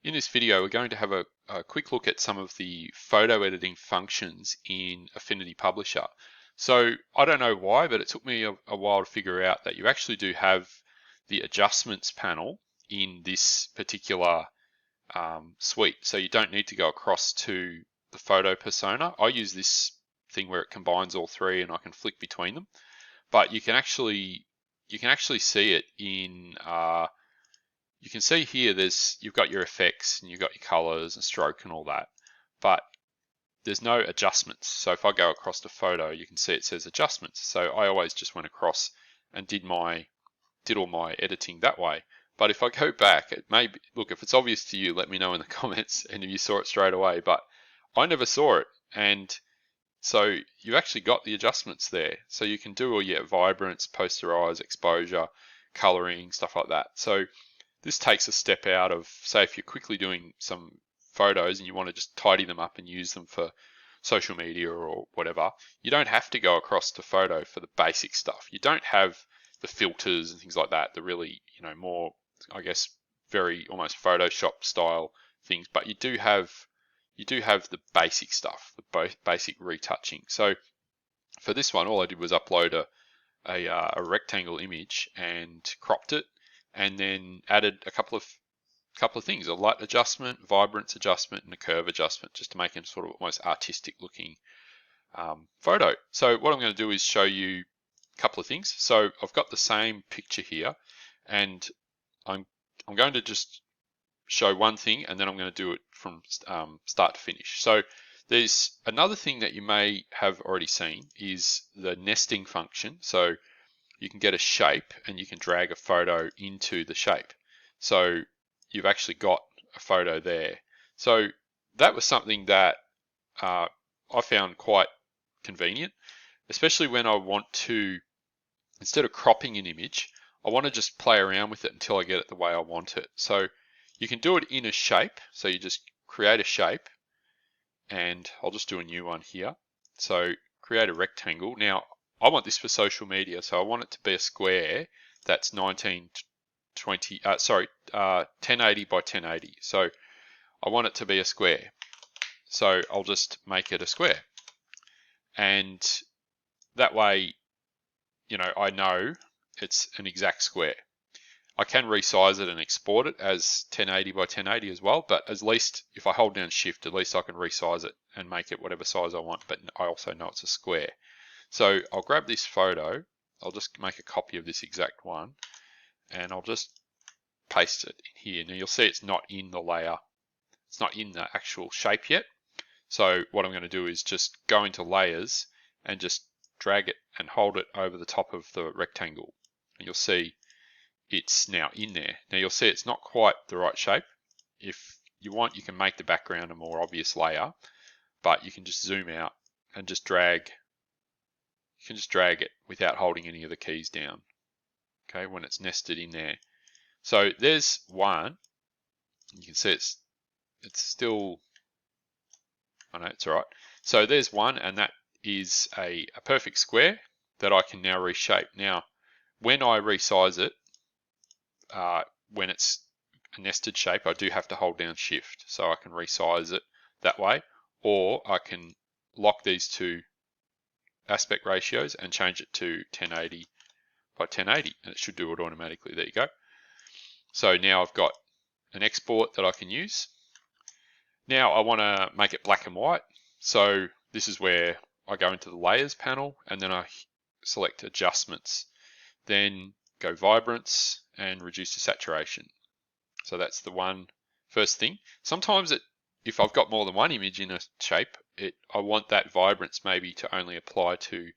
In this video, we're going to have a quick look at some of the photo editing functions in Affinity Publisher. So I don't know why, but it took me a while to figure out that you actually do have the adjustments panel in this particular suite. So you don't need to go across to the photo persona. I use this thing where it combines all three and I can flick between them. But you can actually see it in you can see here you've got your effects and you've got your colors and stroke and all that, but there's no adjustments. So if I go across to photo, you can see it says adjustments. So I always just went across and did all my editing that way. But if I go back, it may be, look, if it's obvious to you, let me know in the comments and if you saw it straight away, but I never saw it. And so you've actually got the adjustments there. So you can do all your vibrance, posterize, exposure, coloring, stuff like that. So this takes a step out of, say, if you're quickly doing some photos and you want to just tidy them up and use them for social media or whatever, you don't have to go across to photo for the basic stuff. You don't have the filters and things like that, the really, more, I guess, very almost Photoshop style things, but you do have the basic stuff, the basic retouching. So for this one, all I did was upload a rectangle image and cropped it, and then added a couple of things: a light adjustment, vibrance adjustment, and a curve adjustment, just to make it sort of almost artistic looking photo. So what I'm going to do is show you a couple of things. So I've got the same picture here, and I'm going to just show one thing, and then I'm going to do it from start to finish. So there's another thing that you may have already seen is the nesting function. So you can get a shape and you can drag a photo into the shape. So you've actually got a photo there. So that was something that I found quite convenient, especially when I want to, instead of cropping an image, I want to just play around with it until I get it the way I want it. So you can do it in a shape. So you just create a shape, and I'll just do a new one here. So create a rectangle. Now I want this for social media, so I want it to be a square that's 1080 by 1080. So I want it to be a square. So I'll just make it a square. And that way, I know it's an exact square. I can resize it and export it as 1080 by 1080 as well, but at least if I hold down shift, at least I can resize it and make it whatever size I want, but I also know it's a square. So I'll grab this photo, I'll just make a copy of this exact one, and I'll just paste it in here. Now you'll see it's not in the layer, it's not in the actual shape yet. So what I'm going to do is just go into layers and just drag it and hold it over the top of the rectangle. And you'll see it's now in there. Now you'll see it's not quite the right shape. If you want, you can make the background a more obvious layer, but you can just zoom out and just drag. You can just drag it without holding any of the keys down, okay, when it's nested in there. So there's one. You can see it's still, I know it's all right. So there's one, and that is a perfect square that I can now reshape. Now, when I resize it, when it's a nested shape, I do have to hold down shift, so I can resize it that way, or I can lock these two aspect ratios and change it to 1080 by 1080, and it should do it automatically. There you go. So now I've got an export that I can use. Now I want to make it black and white, so this is where I go into the layers panel, and then I select adjustments, then go vibrance and reduce the saturation. So that's the first thing. Sometimes if I've got more than one image in a shape, I want that vibrance maybe to only apply to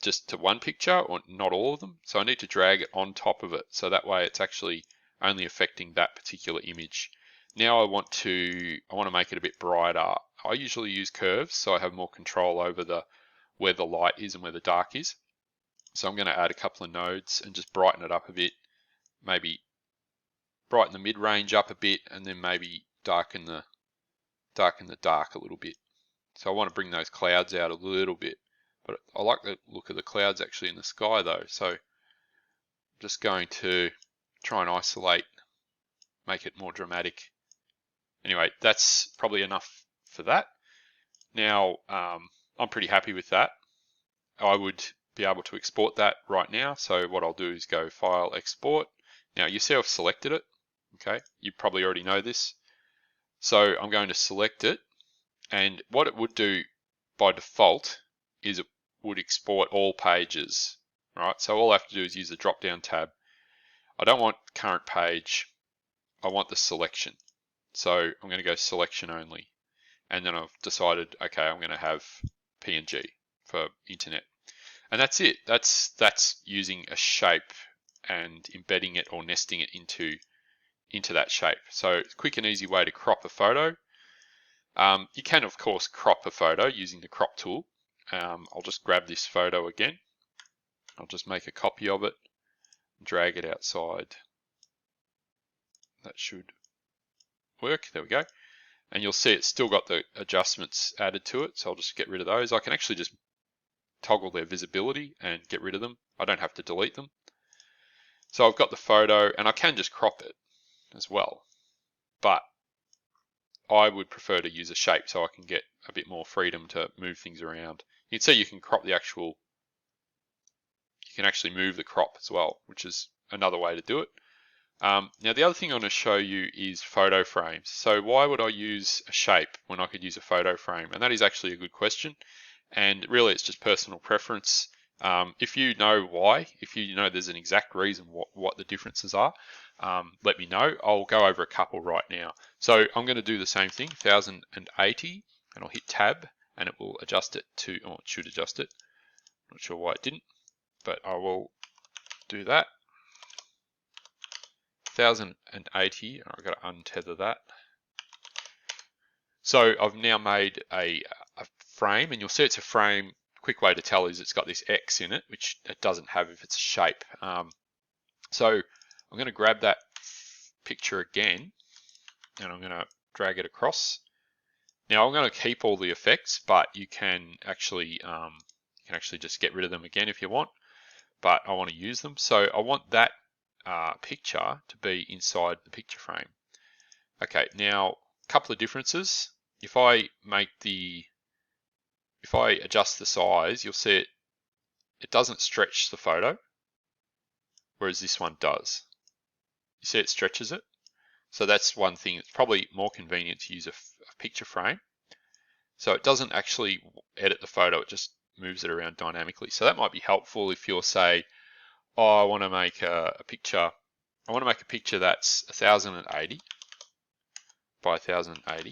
just to one picture, or not all of them. So I need to drag it on top of it, so that way it's actually only affecting that particular image. Now I want to make it a bit brighter. I usually use curves, so I have more control over where the light is and where the dark is. So I'm going to add a couple of nodes and just brighten it up a bit, maybe brighten the mid-range up a bit, and then maybe darken the dark a little bit. So I want to bring those clouds out a little bit, but I like the look of the clouds actually in the sky though. So I'm just going to try and isolate, make it more dramatic anyway, that's probably enough for that. Now, I'm pretty happy with that. I would be able to export that right now. So what I'll do is go File, Export. Now you see I've selected it. Okay, you probably already know this. So I'm going to select it, and what it would do by default is it would export all pages. Right, so all I have to do is use the drop-down tab. I don't want current page. I want the selection. So I'm going to go selection only. And then I've decided, okay, I'm going to have PNG for internet. And that's it. That's using a shape and embedding it or nesting it into that shape. So it's a quick and easy way to crop a photo. You can, of course, crop a photo using the crop tool. I'll just grab this photo again. I'll just make a copy of it, drag it outside. That should work. There we go. And you'll see it's still got the adjustments added to it. So I'll just get rid of those. I can actually just toggle their visibility and get rid of them. I don't have to delete them. So I've got the photo, and I can just crop it as well. But I would prefer to use a shape so I can get a bit more freedom to move things around. You can see you can crop the actual, you can actually move the crop as well, which is another way to do it. Now the other thing I want to show you is photo frames. So why would I use a shape when I could use a photo frame? And that is actually a good question. And really it's just personal preference. If you know why, if you know there's an exact reason what the differences are, let me know. I'll go over a couple right now. So I'm going to do the same thing, 1080, and I'll hit tab and it will adjust it to, or it should adjust it. Not sure why it didn't, but I will do that. 1080, I've got to untether that. So I've now made a frame, and you'll see it's a frame. Quick way to tell is it's got this X in it, which it doesn't have if it's a shape. So I'm going to grab that picture again, and I'm going to drag it across. Now I'm going to keep all the effects, but you can actually just get rid of them again if you want. But I want to use them, so I want that picture to be inside the picture frame. Okay, now a couple of differences. If I adjust the size, you'll see it doesn't stretch the photo, whereas this one does. You see it stretches it. So that's one thing. It's probably more convenient to use a picture frame. So it doesn't actually edit the photo, it just moves it around dynamically. So that might be helpful if you're, say, oh, I want to make a picture. I want to make a picture that's 1080 by 1080.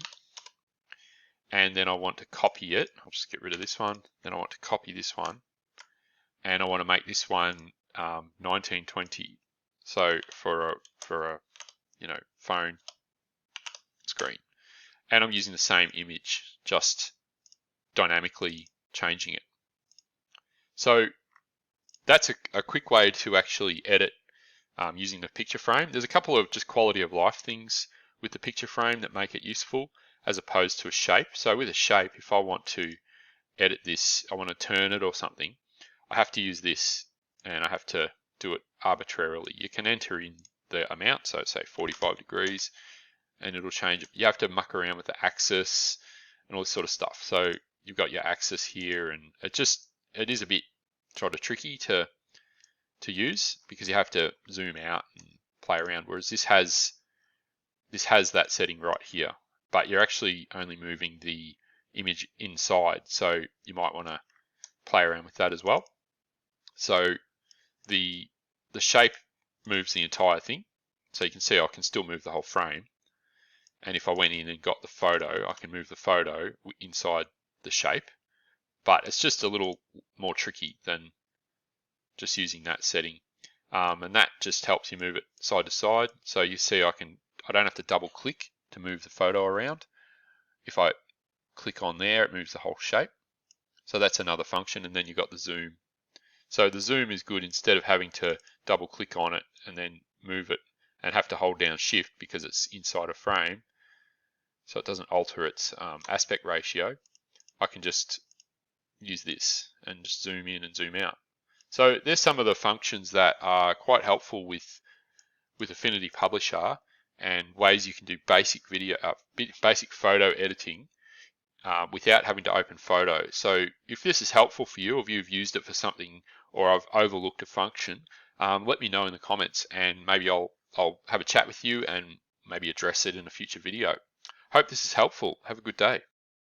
And then I want to copy it. I'll just get rid of this one. Then I want to copy this one. And I want to make this one 1920. So for a phone screen. And I'm using the same image, just dynamically changing it. So that's a quick way to actually edit using the picture frame. There's a couple of just quality of life things with the picture frame that make it useful as opposed to a shape. So with a shape, if I want to edit this, I want to turn it or something, I have to use this and I have to do it arbitrarily. You can enter in the amount, so say 45 degrees, and it'll change it. You have to muck around with the axis and all this sort of stuff. So you've got your axis here, and it is a bit sort of tricky to use because you have to zoom out and play around, whereas this has that setting right here, but you're actually only moving the image inside, so you might want to play around with that as well. So the shape moves the entire thing, so you can see I can still move the whole frame, and if I went in and got the photo, I can move the photo inside the shape, but it's just a little more tricky than just using that setting. And that just helps you move it side to side. So you see I don't have to double click to move the photo around. If I click on there, it moves the whole shape. So that's another function. And then you've got the zoom. So the zoom is good instead of having to double click on it and then move it and have to hold down shift because it's inside a frame. So it doesn't alter its aspect ratio. I can just use this and just zoom in and zoom out. So there's some of the functions that are quite helpful with Affinity Publisher, and ways you can do basic basic photo editing without having to open Photo. So if this is helpful for you, or if you've used it for something, or I've overlooked a function, let me know in the comments, and maybe I'll have a chat with you and maybe address it in a future video. Hope this is helpful. Have a good day.